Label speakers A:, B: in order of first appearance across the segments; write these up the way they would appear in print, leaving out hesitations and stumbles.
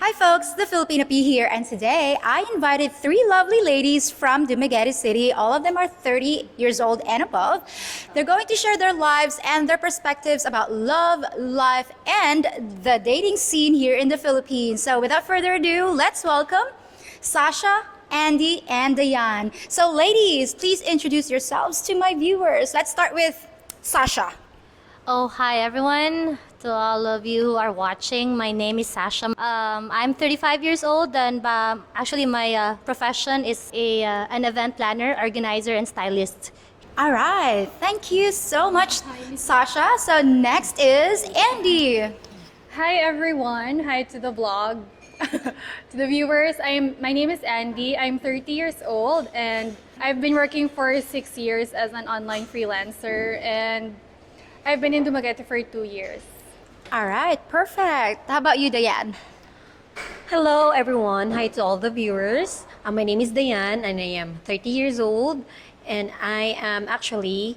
A: Hi folks, the Filipina P here, and today I invited three lovely ladies from Dumaguete City. All of them are 30 years old and above. They're going to share their lives and their perspectives about love, life, and the dating scene here in the Philippines. So without further ado, let's welcome Sasha, Andy, and Diane. So ladies, please introduce yourselves to my viewers. Let's start with Sasha.
B: Oh, hi everyone. To all of you who are watching, my name is Sasha. I'm 35 years old, and actually my profession is an event planner, organizer, and stylist.
A: All right, thank you so much, Sasha. So next is Andy.
C: Hi everyone. Hi to the vlog. To the viewers, my name is Andy. I'm 30 years old and I've been working for 6 years as an online freelancer, and I've been in Dumaguete for 2 years.
A: All right, perfect. How about you, Diane?
D: Hello everyone. Hi to all the viewers. My name is Diane and I am 30 years old, and I am actually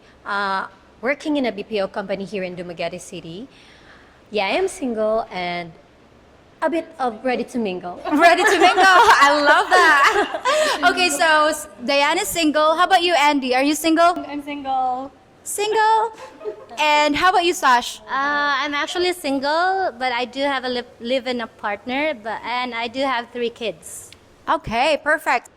D: working in a BPO company here in Dumaguete City. Yeah, I am single and a bit of ready to mingle.
A: Ready to mingle. I love that. Okay, so Diane is single. How about you, Andy? Are you single?
C: I'm single.
A: Single? And how about you, Sash?
B: I'm actually single, but I do have a live-in a partner, and I do have 3 kids.
A: Okay, perfect.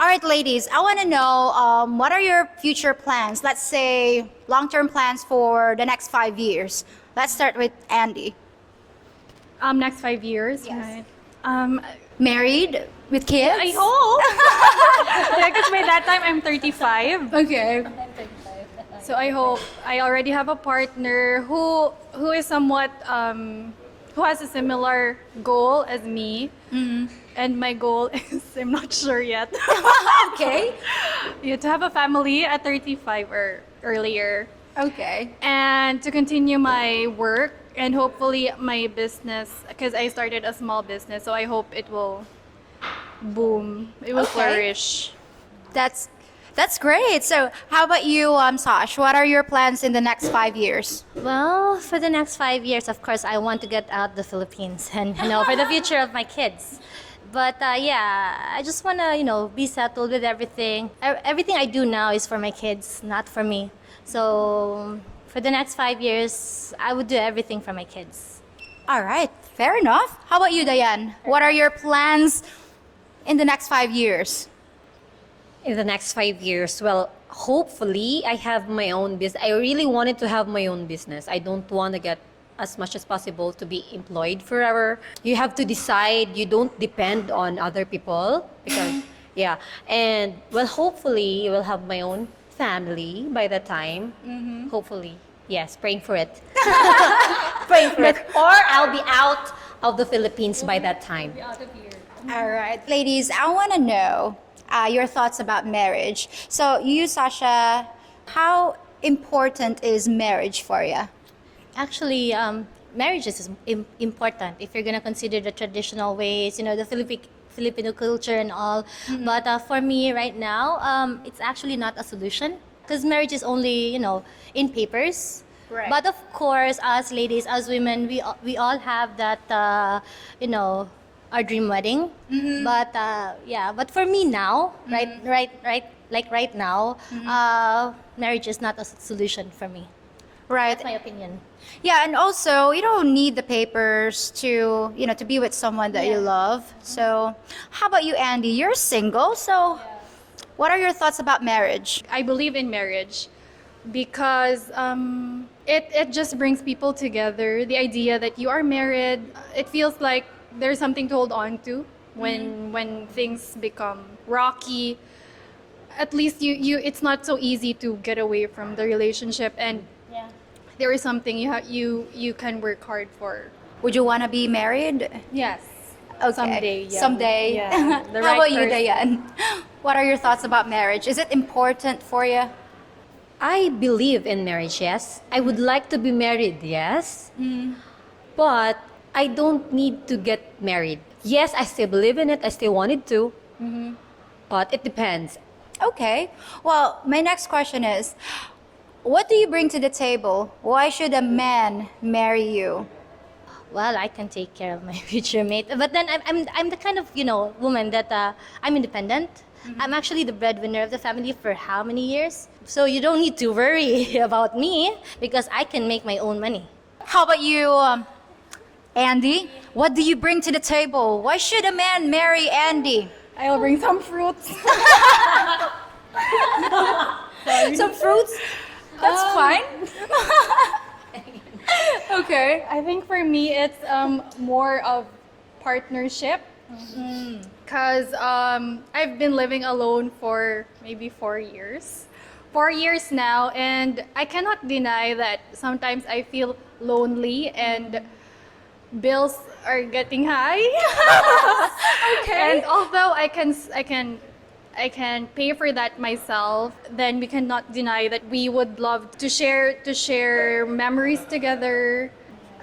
A: All right, ladies, I want to know what are your future plans? Let's say long-term plans for the next 5 years. Let's start with Andy.
C: Next 5 years.
A: Yes.
C: Right.
A: Married with kids?
C: I hope. Yeah, because by that time I'm 35.
A: Okay.
C: So I hope I already have a partner who is somewhat who has a similar goal as me.
A: Mm-hmm.
C: And my goal is, I'm not sure yet.
A: Okay.
C: Yeah, to have a family at 35 or earlier.
A: Okay.
C: And to continue my work and hopefully my business, because I started a small business, so I hope it will boom. It will
A: Okay.
C: flourish.
A: That's great. So how about you, Sash? What are your plans in the next 5 years?
B: Well, for the next 5 years, of course, I want to get out the Philippines and for the future of my kids. But I just want to be settled with everything. Everything I do now is for my kids, not for me. So for the next 5 years, I would do everything for my kids.
A: All right, fair enough. How about you, Diane? What are your plans in the next 5 years?
D: In the next 5 years, well, hopefully I have my own business. I really wanted to have my own business. I don't want to get as much as possible to be employed forever. You have to decide. You don't depend on other people because yeah. And well, hopefully you will have my own family by that time. Hopefully, yes, praying for it. Praying for it. Or I'll be out of the Philippines by that time.
A: All right, ladies, I want to know your thoughts about marriage. So you, Sasha, how important is marriage for you?
B: Actually, marriage is important if you're gonna consider the traditional ways, the Filipino culture and all. But for me right now, it's actually not a solution because marriage is only, in papers.
A: Right.
B: But of course, as ladies, as women, we all have that, our dream wedding. But but for me now, right now, marriage is not a solution for me.
A: Right.
B: That's my opinion.
A: Yeah, and also you don't need the papers to, to be with someone that you love. So, how about you, Andy? You're single, so what are your thoughts about marriage?
C: I believe in marriage because it just brings people together. The idea that you are married, it feels like there's something to hold on to when things become rocky. At least it's not so easy to get away from the relationship, and there is something you can work hard for.
A: Would you want to be married?
C: Yes.
A: Okay.
C: Someday. Yeah.
A: Someday.
C: Yeah. The
A: How
C: right
A: about you,
C: person.
A: Diane? What are your thoughts about marriage? Is it important for you?
D: I believe in marriage, yes. I would like to be married, yes. But I don't need to get married. Yes, I still believe in it. I still wanted to. But it depends.
A: Okay. Well, my next question is, what do you bring to the table? Why should a man marry you?
B: well, I can take care of my future mate. But then I'm the kind of, woman that I'm independent. I'm actually the breadwinner of the family for how many years? So you don't need to worry about me because I can make my own money.
A: How about you, Andy? What do you bring to the table? Why should a man marry Andy?
C: I'll bring some fruits.
A: Some fruits? That's fine. Okay.
C: I think for me, it's more of partnership. Because I've been living alone for maybe 4 years. 4 years now, and I cannot deny that sometimes I feel lonely and bills are getting high.
A: Okay.
C: And although I can pay for that myself, then we cannot deny that we would love to share memories together.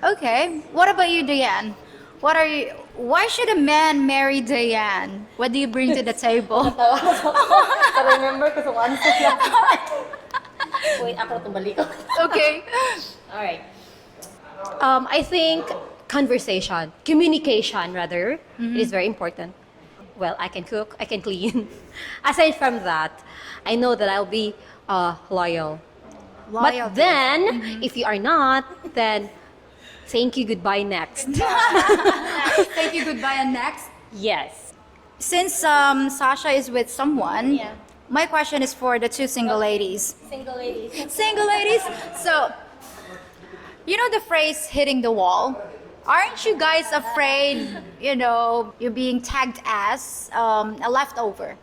A: Okay. What about you, Diane? Why should a man marry Diane? What do you bring to the table?
D: I remember ko sa one Wait, ako na tumbalik ko.
A: Okay.
D: All right. I think communication rather, is very important. Well, I can cook, I can clean. Aside from that, I know that I'll be loyal. But then, if you are not, then thank you, goodbye, next.
A: Thank you, goodbye, and next.
D: Yes.
A: Since Sasha is with someone,
B: Yeah.
A: my question is for the two single ladies.
B: Single ladies.
A: Single ladies? So, you know the phrase hitting the wall? Aren't you guys afraid, you're being tagged as a leftover?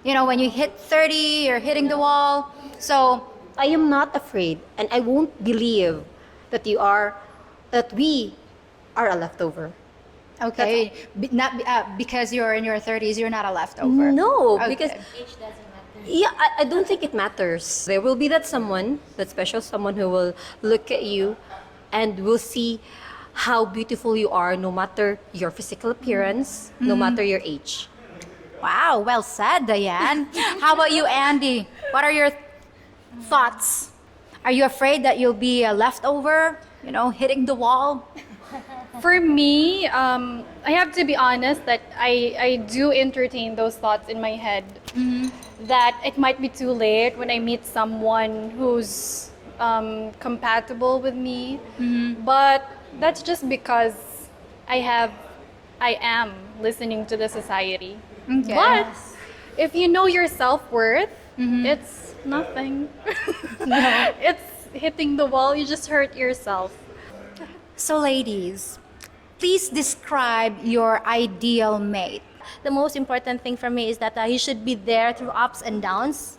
A: When you hit 30, you're hitting the wall. So,
D: I am not afraid, and I won't believe that we are a leftover.
A: okay, not because you're in your 30s, you're not a leftover.
D: No,
A: Okay.
D: because
B: Age doesn't matter.
D: yeah, I don't think it matters. There will be that special someone who will look at you and will see how beautiful you are, no matter your physical appearance, no matter your age.
A: Wow, well said, Diane. How about you, Andy? What are your thoughts? Are you afraid that you'll be a leftover, hitting the wall?
C: For me, I have to be honest that I do entertain those thoughts in my head. That it might be too late when I meet someone who's compatible with me. But that's just because I am listening to the society.
A: Okay.
C: But if you know your self-worth, it's nothing. It's hitting the wall, you just hurt yourself.
A: So, ladies, please describe your ideal mate.
B: The most important thing for me is that he should be there through ups and downs,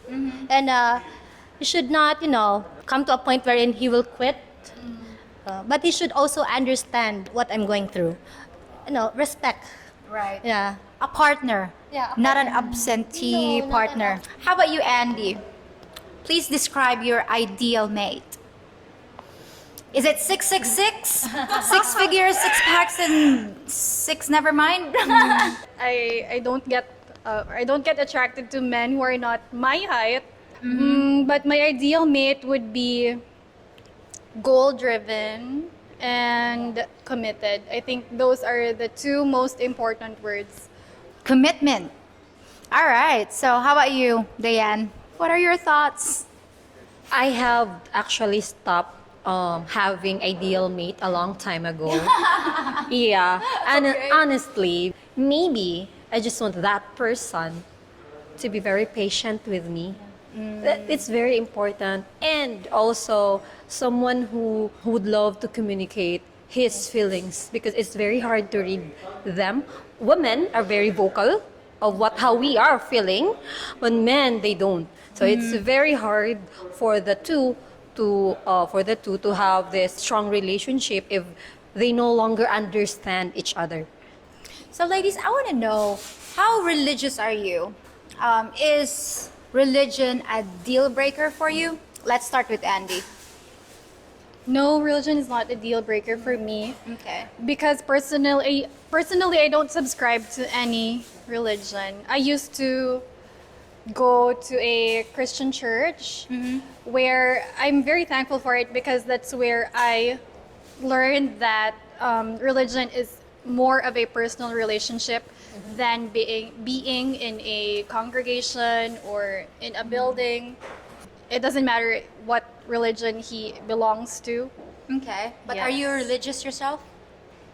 B: and he should not, come to a point wherein he will quit. But he should also understand what I'm going through. Respect.
A: Right.
B: Yeah.
A: A partner.
B: Yeah, a
A: Not an absentee
B: No, not
A: partner. How about you, Andy? Please describe your ideal mate. Is it 666? 6 figures, 6 packs, and 6 never mind?
C: I don't get attracted to men who are not my height. But my ideal mate would be goal driven and committed. I think those are the two most important words.
A: Commitment. All right. So, how about you, Diane? What are your thoughts?
D: I have actually stopped having ideal mate a long time ago. Yeah, and honestly, maybe I just want that person to be very patient with me. It's very important, and also someone who would love to communicate his feelings, because it's very hard to read them. Women are very vocal of how we are feeling, but men, they don't. So it's very hard for the two to have this strong relationship if they no longer understand each other.
A: So, ladies, I want to know, how religious are you? Is religion a deal breaker for you? Let's start with Andy.
C: No, religion is not a deal breaker for me.
A: Okay.
C: Because personally, I don't subscribe to any religion. I used to go to a Christian church where I'm very thankful for it, because that's where I learned that religion is more of a personal relationship than being in a congregation or in a building. It doesn't matter what religion he belongs to.
A: Okay. But are you
C: Yes.
A: religious yourself?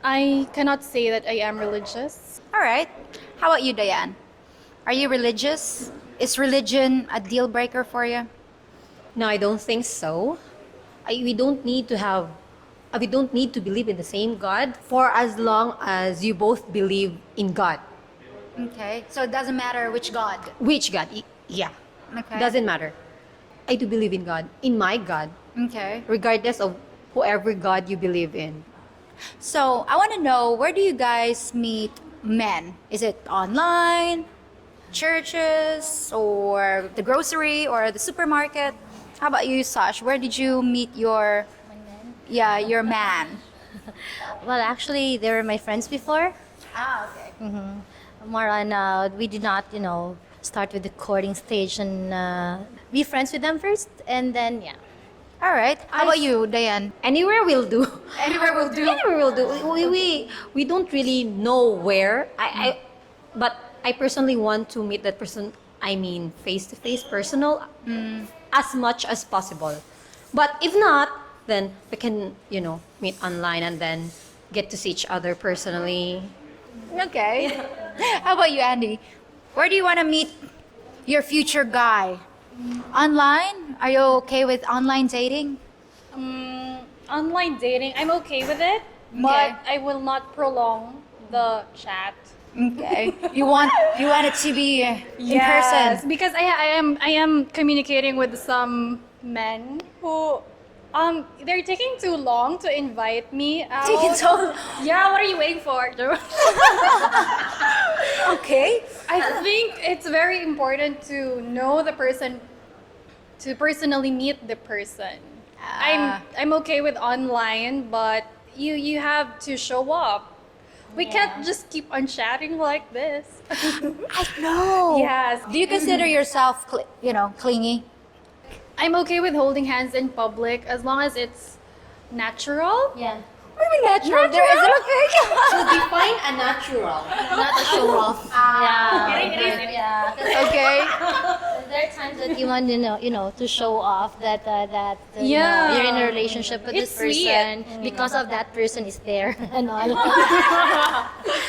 C: I cannot say that I am religious.
A: All right. How about you, Diane? Are you religious? Is religion a deal breaker for you?
D: No, I don't think so. We don't need to have, we don't need to believe in the same God for as long as you both believe in God.
A: Okay. So it doesn't matter which God.
D: Which God? Yeah.
A: Okay.
D: Doesn't matter. I do believe in God, in my God,
A: Okay.
D: regardless of whoever God you believe in.
A: So I want to know, where do you guys meet men? Is it online, churches, or the grocery, or the supermarket? How about you, Sash? Where did you meet your your man?
B: Well, actually, they were my friends before.
A: Ah, okay.
B: More on, we did not, start with the courting stage and be friends with them first, and then yeah.
A: All right. How about you, Diane?
D: Anywhere will do.
A: Anywhere will do.
D: Anywhere will do. We don't really know where. But I personally want to meet that person. I mean, face to face, personal, as much as possible. But if not, then we can, meet online and then get to see each other personally.
A: Okay. How about you, Andy? Where do you want to meet your future guy? Online? Are you okay with online dating?
C: Online dating, I'm okay with it,
A: Okay.
C: but I will not prolong the chat.
A: Okay. You want it to be in person.
C: because I am communicating with some men who they're taking too long to invite me out.
A: Taking so
C: Yeah, what are you waiting for?
A: okay.
C: I think it's very important to know the person, to personally meet the person. I'm okay with online, but you have to show up. We can't just keep on chatting like this.
A: I know.
C: Yes.
A: Do you consider yourself, clingy?
C: I'm okay with holding hands in public as long as it's natural.
B: Yeah.
A: Maybe natural. There is it okay?
D: So define a natural, not a show off.
B: Yeah.
A: Okay.
B: There are times that you want to show off that
C: Yeah.
B: you're in a relationship with
C: It's
B: this
C: sweet.
B: person because of that person is there and all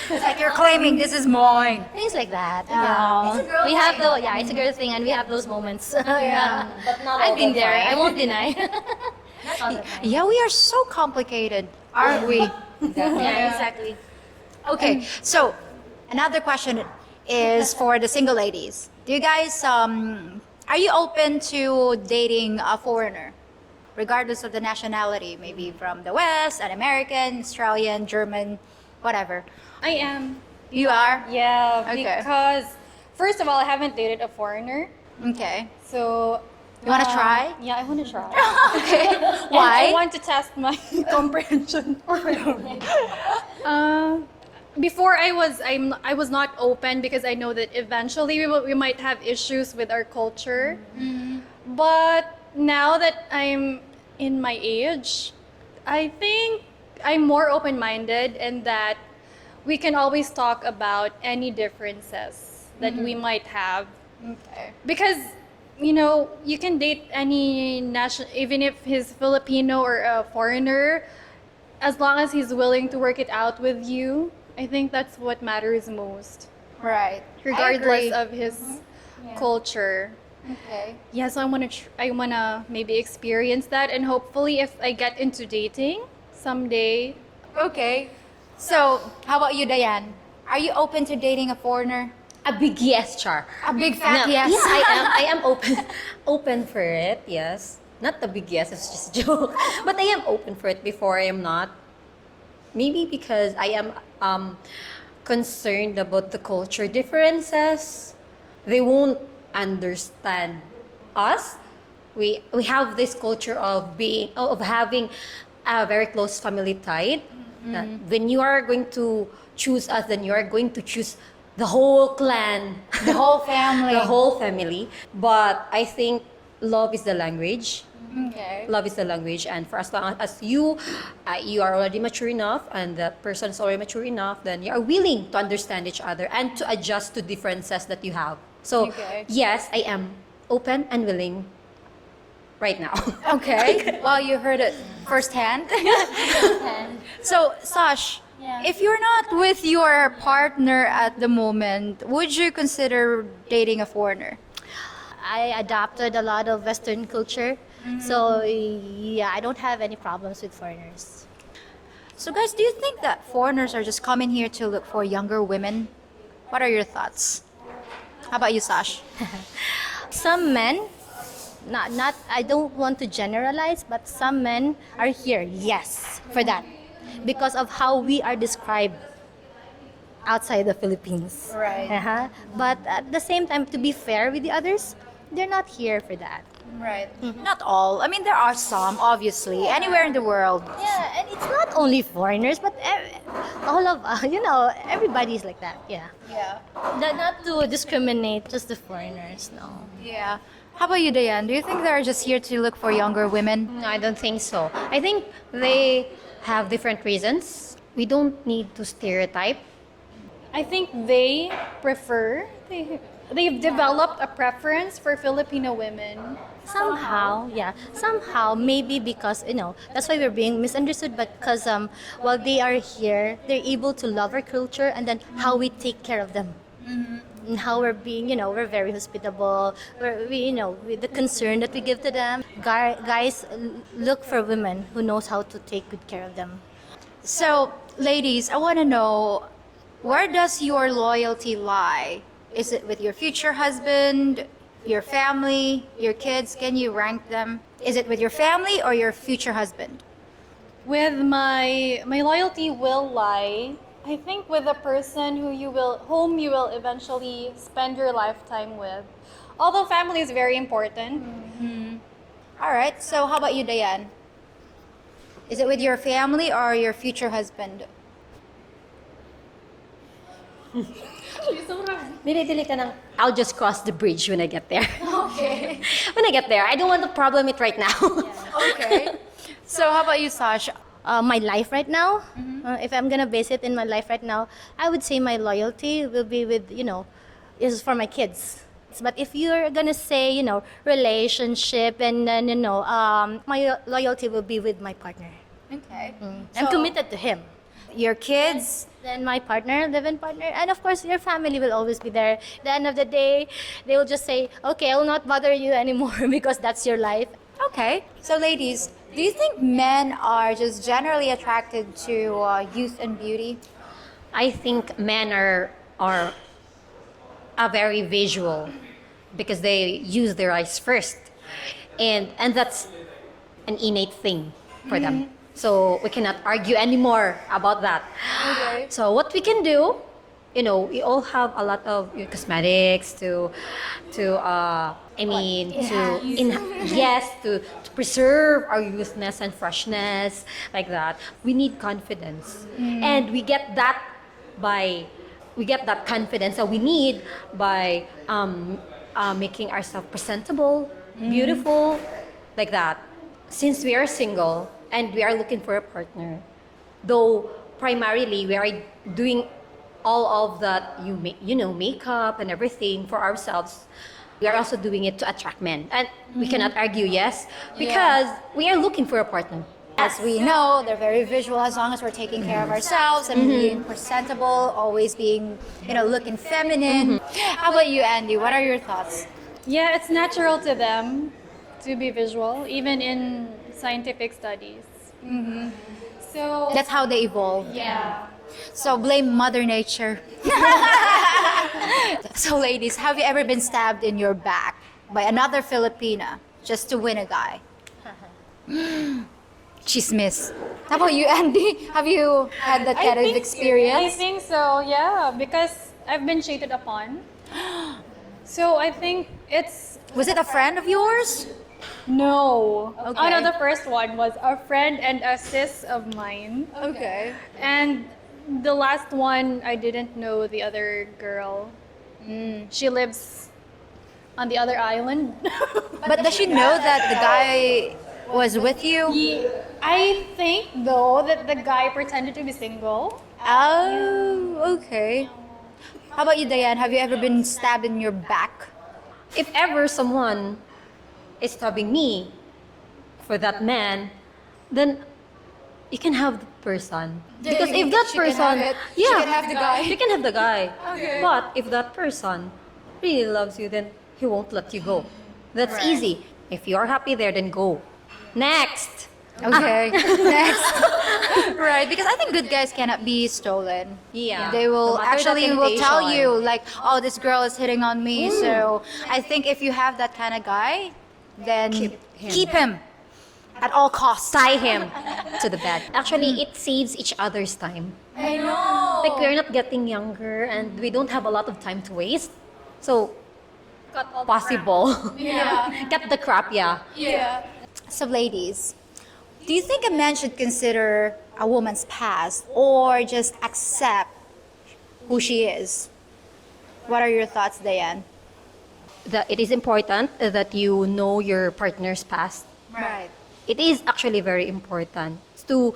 A: It's like you're claiming this is mine.
B: things like that.
A: Yeah. It's a girl
B: We have
A: thing.
B: it's a girl thing, and we have those moments.
A: Yeah.
D: But not
B: I've
D: all
B: been
D: the
B: there.
D: time.
B: I won't deny. Not all the time.
A: Yeah, we are so complicated, aren't we?
B: Yeah, exactly.
A: Okay, so another question is for the single ladies. Do you guys, are you open to dating a foreigner, regardless of the nationality? Maybe from the West, an American, Australian, German, whatever.
C: I am.
A: You are?
C: Yeah,
A: Okay.
C: because first of all, I haven't dated a foreigner.
A: Okay.
C: So
A: You want to try?
C: Yeah, I want to try.
A: Okay.
C: And
A: Why?
C: I want to test my comprehension. Before I was not open because I know that eventually we might have issues with our culture. But now that I'm in my age, I think I'm more open-minded and that we can always talk about any differences that we might have.
A: Okay.
C: Because you can date any national, even if he's Filipino or a foreigner, as long as he's willing to work it out with you. I think that's what matters most,
A: Right.
C: regardless
A: I
C: of his culture.
A: agree. Okay.
C: Yeah, so I wanna maybe experience that, and hopefully, if I get into dating someday,
A: Okay. So, how about you, Diane? Are you open to dating a foreigner?
D: A big yes, Char.
A: A big fat
D: No,
A: yes.
D: Yeah, I am open for it. Yes, not the big yes. It's just a joke. But I am open for it. Before I am not. Maybe because I am concerned about the culture differences. They won't understand us. We have this culture of having a very close family tie. That when you are going to choose us, then you are going to choose the whole clan,
A: The whole family.
D: the whole family. But I think love is the language.
A: Okay.
D: Love is the language, and for as long as you are already mature enough, and that person is already mature enough, then you are willing to understand each other and to adjust to differences that you have. So
A: Okay.
D: yes, I am open and willing right now.
A: Okay. Well, you heard it firsthand. So, Sash, if you're not with your partner at the moment, would you consider dating a foreigner?
B: I adopted a lot of Western culture, so yeah, I don't have any problems with foreigners.
A: So, guys, do you think that foreigners are just coming here to look for younger women? What are your thoughts? How about you, Sash?
B: Some men, not I don't want to generalize, but some men are here, yes, for that, because of how we are described outside the Philippines.
A: Right.
B: But at the same time, to be fair with the others, they're not here for that.
A: Right. Not all. I mean, there are some, obviously, anywhere in the world.
B: Yeah, and it's not only foreigners, but all of everybody's like that. Yeah.
A: Yeah.
B: Not to discriminate just the foreigners, no.
A: Yeah. How about you, Diane? Do you think they're just here to look for younger women?
D: No, I don't think so. I think they have different reasons. We don't need to stereotype.
C: I think they've developed a preference for Filipino women.
B: Somehow, yeah. Somehow, maybe because, that's why we're being misunderstood, but because while they are here, they're able to love our culture and then how we take care of them. And how we're being, we're very hospitable. With the concern that we give to them. Guys look for women who knows how to take good care of them.
A: So, ladies, I want to know, where does your loyalty lie? Is it with your future husband, your family, your kids? Can you rank them? Is it with your family or your future husband?
C: With my loyalty will lie, I think, with the person whom you will eventually spend your lifetime with. Although family is very important.
A: All right. So, how about you, Diane? Is it with your family or your future husband?
D: Dili ka ng, I'll just cross the bridge when I get there.
A: Okay.
D: When I get there. I don't want to problem it right now.
A: Okay. So, how about you, Sash?
B: My life right now, if I'm gonna base it in my life right now, I would say my loyalty will be with, is for my kids. But if you're gonna say, relationship and then, my loyalty will be with my partner.
A: Okay.
B: I'm committed to him.
A: Your kids?
B: Then my partner, live-in partner, and of course your family will always be there. At the end of the day, they will just say, okay, I will not bother you anymore because that's your life.
A: Okay. So, ladies, do you think men are just generally attracted to youth and beauty?
D: I think men are very visual because they use their eyes first. And that's an innate thing for them. So we cannot argue anymore about that.
A: Okay.
D: So what we can do, we all have a lot of cosmetics to preserve our youthness and freshness, like that. We need confidence, and we get that confidence that we need by making ourselves presentable, beautiful, like that. Since we are single and we are looking for a partner, though primarily we are doing all of that, makeup and everything for ourselves, we are also doing it to attract men. And we cannot argue, yes, because we are looking for a partner.
A: As we know, they're very visual as long as we're taking care of ourselves and being presentable, always being, looking feminine. How about you, Andy? What are your thoughts?
C: Yeah, it's natural to them to be visual, even in scientific studies. So
A: That's how they evolved.
C: yeah.
A: So blame Mother Nature. So, ladies, have you ever been stabbed in your back by another Filipina just to win a guy? Chismis. How about you, Andy? Have you had that kind of
C: I
A: experience?
C: think so, yeah, because I've been cheated upon. So I think it's
A: Was it a friend of yours?
C: no.
A: Okay.
C: Oh no, the first one was a friend and a sis of mine.
A: Okay.
C: And the last one, I didn't know the other girl. She lives on the other island.
A: But does she know that the guy was with you?
C: I think though that the guy pretended to be single.
A: Oh, okay. How about you, Diane? Have you ever been stabbed in your back?
D: If ever someone is stabbing me for that man, then you can have the person. Because if that
A: She can
D: person,
A: have it. She
D: yeah,
A: can have the guy.
D: you can have the guy. But if that person really loves you, then he won't let you go. That's easy. If you're happy there, then go. Next.
A: Okay. Next. Right, because I think good guys cannot be stolen.
D: Yeah.
A: They will
D: No matter the
A: actually will tell
D: temptation.
A: you like, oh, this girl is hitting on me. So I think if you have that kind of guy, then keep him at all costs.
D: Tie him to the bed. Actually, it saves each other's time.
A: I know.
D: Like we're not getting younger and we don't have a lot of time to waste. So possible.
A: Yeah.
D: Cut the crap, yeah.
A: Yeah. So ladies, do you think a man should consider a woman's past or just accept who she is? What are your thoughts, Diane?
D: That it is important that you know your partner's past.
A: Right.
D: It is actually very important to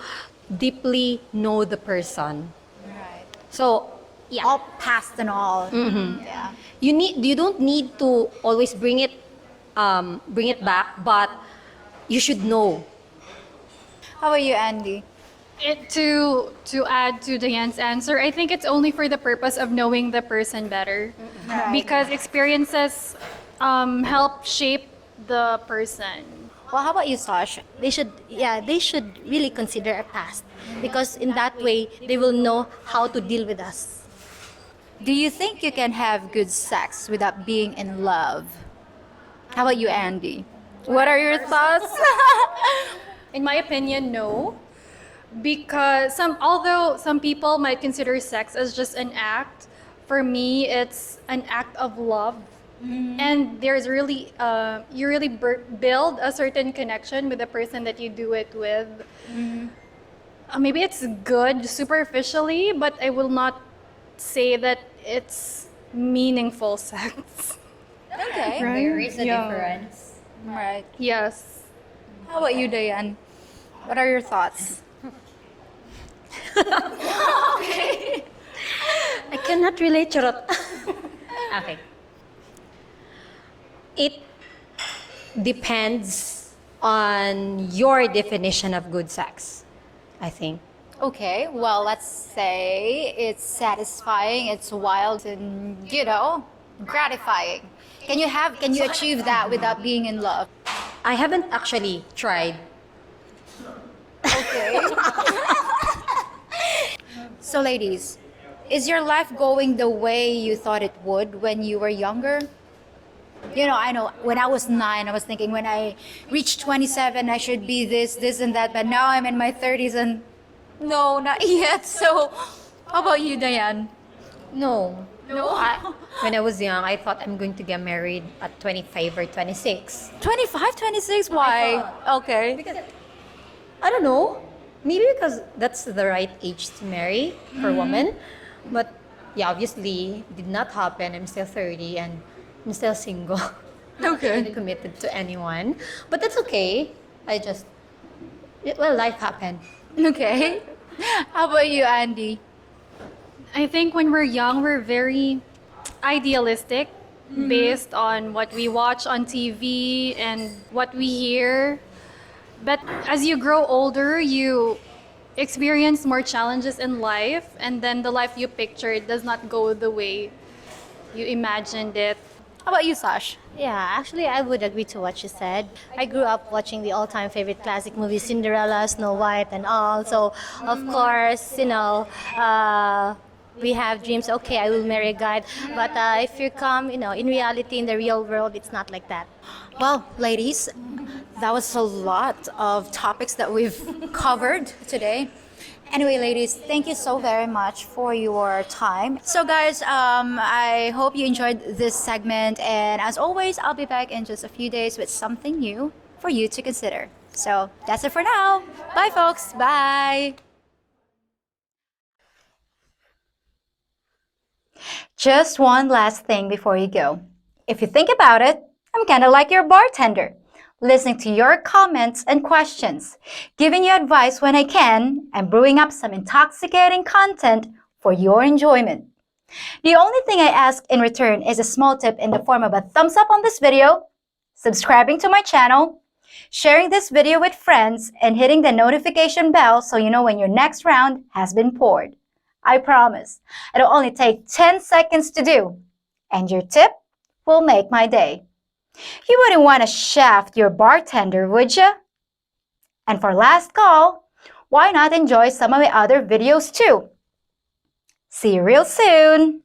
D: deeply know the person.
A: Right.
D: So, yeah.
A: All past and all. Yeah.
D: You don't need to always bring it back, but you should know.
A: How about you, Andy?
C: To add to Diane's answer, I think it's only for the purpose of knowing the person better, because experiences help shape the person.
A: Well, how about you, Sash?
B: They should, yeah, they should really consider our past because in that way they will know how to deal with us.
A: Do you think you can have good sex without being in love? How about you, Andy? What are your thoughts?
C: In my opinion, no. Because although some people might consider sex as just an act, for me it's an act of love. And there's really you really build a certain connection with the person that you do it with. Maybe it's good superficially, but I will not say that it's meaningful sex.
A: Okay.
D: There is a
C: Yeah.
D: difference.
A: Right.
C: Yes.
A: How about you, Diane? What are your thoughts?
D: I cannot relate, charot. Okay. It depends on your definition of good sex, I think.
A: Okay, well, let's say it's satisfying, it's wild, and gratifying. Can you achieve that without being in love?
D: I haven't actually tried.
A: Okay. So, ladies, is your life going the way you thought it would when you were younger? I know when I was 9, I was thinking when I reach 27, I should be this, and that. But now I'm in my 30s and no, not yet. So, how about you, Diane?
D: No. When I was young, I thought I'm going to get married at 25 or 26.
A: 25, 26? Why? Okay.
D: Because I don't know. Maybe because that's the right age to marry for a woman. But yeah, obviously, it did not happen. I'm still 30 and I'm still single.
A: Okay.
D: Not committed to anyone. But that's okay. Life happened.
A: Okay. How about you, Andy?
C: I think when we're young, we're very idealistic based on what we watch on TV and what we hear. But as you grow older, you experience more challenges in life, and then the life you pictured does not go the way you imagined it.
A: How about you, Sash?
B: Yeah, actually, I would agree to what you said. I grew up watching the all-time favorite classic movies, Cinderella, Snow White, and all. So, of course, we have dreams. Okay, I will marry a guy. But if you come, in reality, in the real world, it's not like that.
A: Well, ladies, that was a lot of topics that we've covered today. Anyway, ladies, thank you so very much for your time. So, guys, I hope you enjoyed this segment. And as always, I'll be back in just a few days with something new for you to consider. So, that's it for now. Bye, folks. Bye. Just one last thing before you go. If you think about it, I'm kind of like your bartender, listening to your comments and questions, giving you advice when I can, and brewing up some intoxicating content for your enjoyment. The only thing I ask in return is a small tip in the form of a thumbs up on this video, subscribing to my channel, sharing this video with friends, and hitting the notification bell so you know when your next round has been poured. I promise, it'll only take 10 seconds to do, and your tip will make my day. You wouldn't want to shaft your bartender, would you? And for last call, why not enjoy some of my other videos too? See you real soon!